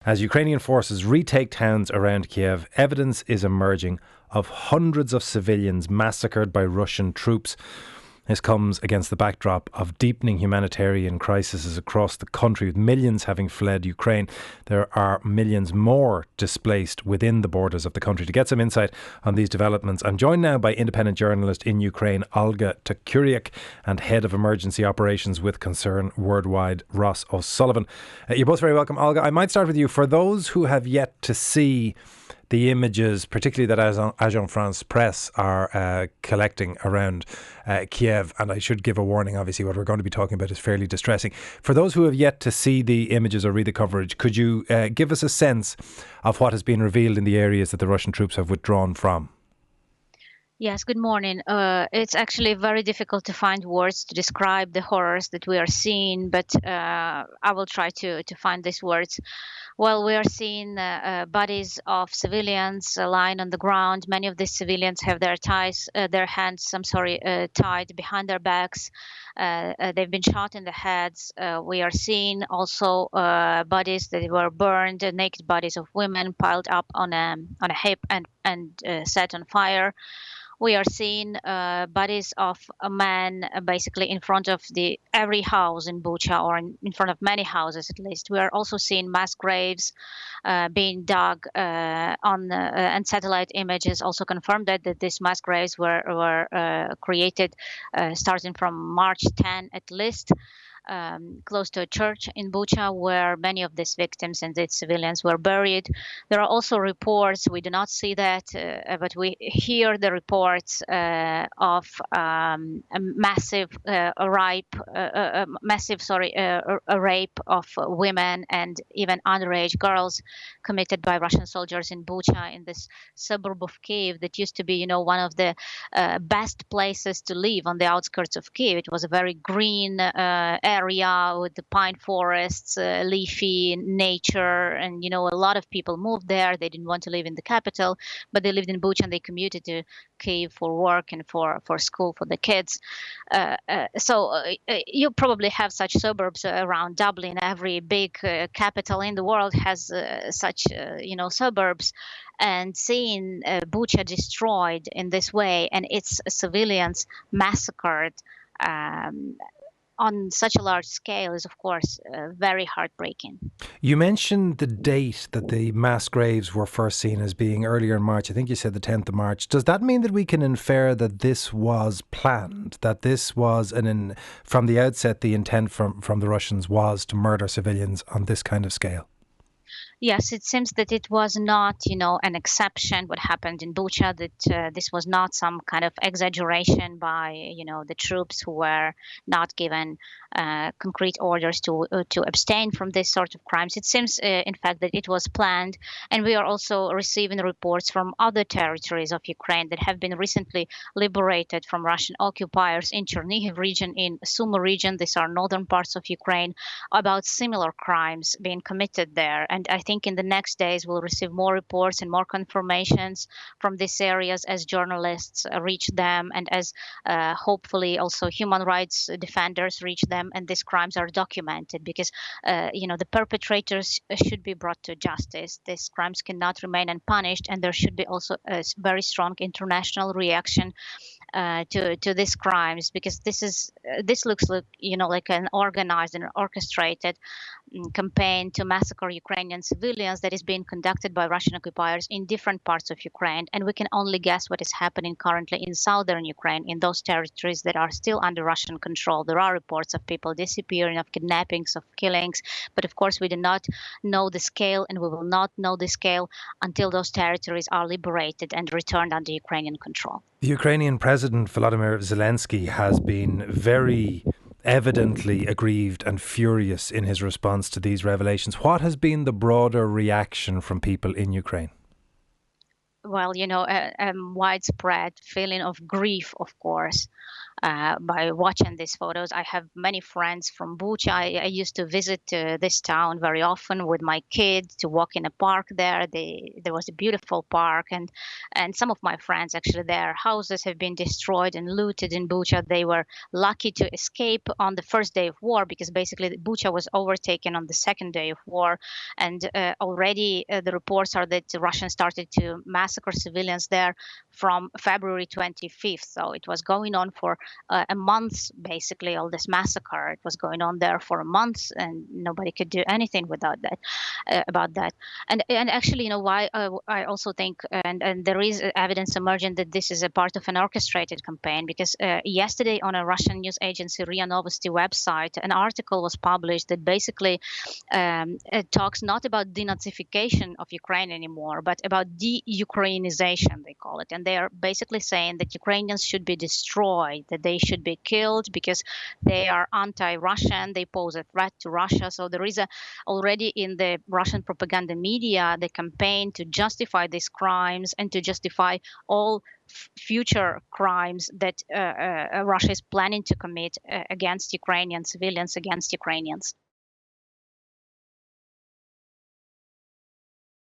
As Ukrainian forces retake towns around Kyiv, evidence is emerging of hundreds of civilians massacred by Russian troops. This comes against the backdrop of deepening humanitarian crises across the country, with millions having fled Ukraine. There are millions more displaced within the borders of the country. To get some insight on these developments, I'm joined now by independent journalist in Ukraine, Olga Tokuriak, and Head of Emergency Operations with Concern Worldwide, Ross O'Sullivan. You're both very welcome. Olga, I might start with you. For those who have yet to see the images, particularly that Agence France Presse are collecting around Kyiv, and I should give a warning, obviously what we're going to be talking about is fairly distressing. For those who have yet to see the images or read the coverage, could you give us a sense of what has been revealed in the areas that the Russian troops have withdrawn from? Yes, good morning. It's actually very difficult to find words to describe the horrors that we are seeing, but I will try to find these words. Well, we are seeing bodies of civilians lying on the ground. Many of these civilians have their hands tied behind their backs. They've been shot in the heads. We are seeing also bodies that were burned, naked bodies of women piled up on a heap and set on fire. We are seeing bodies of a man basically in front of every house in Bucha, or in front of many houses at least. We are also seeing mass graves being dug and satellite images also confirmed that these mass graves were created starting from March 10 at least. Close to a church in Bucha, where many of these victims and these civilians were buried. There are also reports, we do not see that, but we hear the reports of a massive rape of women and even underage girls committed by Russian soldiers in Bucha, in this suburb of Kyiv that used to be, one of the best places to live on the outskirts of Kyiv. It was a very green area with the pine forests, leafy nature, and a lot of people moved there. They didn't want to live in the capital, but they lived in Bucha and they commuted to Kyiv for work and for school for the kids. So you probably have such suburbs around Dublin. Every big capital in the world has such suburbs. And seeing Bucha destroyed in this way and its civilians massacred on such a large scale is, of course, very heartbreaking. You mentioned the date that the mass graves were first seen as being earlier in March. I think you said the 10th of March. Does that mean that we can infer that this was planned, that this was from the outset, the intent from the Russians was to murder civilians on this kind of scale? Yes, it seems that it was not, an exception, what happened in Bucha, that this was not some kind of exaggeration by, the troops who were not given concrete orders to abstain from this sort of crimes. It seems, in fact, that it was planned. And we are also receiving reports from other territories of Ukraine that have been recently liberated from Russian occupiers in Chernihiv region, in Sumy region. These are northern parts of Ukraine, about similar crimes being committed there. And I think in the next days we'll receive more reports and more confirmations from these areas as journalists reach them, and as hopefully also human rights defenders reach them, and these crimes are documented, because the perpetrators should be brought to justice. These crimes cannot remain unpunished, and there should be also a very strong international reaction to these crimes, because this looks like an organized and orchestrated campaign to massacre Ukrainian civilians that is being conducted by Russian occupiers in different parts of Ukraine. And we can only guess what is happening currently in southern Ukraine, in those territories that are still under Russian control. There are reports of people disappearing, of kidnappings, of killings, but of course we do not know the scale, and we will not know the scale until those territories are liberated and returned under Ukrainian control. The Ukrainian President Volodymyr Zelenskyy has been very evidently aggrieved and furious in his response to these revelations. What has been the broader reaction from people in Ukraine? Well, a widespread feeling of grief, of course. by watching these photos. I have many friends from Bucha. I used to visit this town very often with my kids to walk in a park there. There was a beautiful park, and some of my friends, actually, their houses have been destroyed and looted in Bucha. They were lucky to escape on the first day of war, because basically Bucha was overtaken on the second day of war, and already the reports are that the Russians started to massacre civilians there from February 25th. So it was going on for a month, basically. All this massacre, it was going on there for a month, and nobody could do anything without that, about that. And actually, why I also think, and there is evidence emerging that this is a part of an orchestrated campaign, because yesterday on a Russian news agency RIA Novosti website, an article was published that basically it talks not about denazification of Ukraine anymore, but about de-Ukrainization, they call it. And they are basically saying that Ukrainians should be destroyed, that they should be killed because they are anti-Russian, they pose a threat to Russia. So there is already in the Russian propaganda media the campaign to justify these crimes and to justify all future crimes that Russia is planning to commit against Ukrainian civilians, against Ukrainians.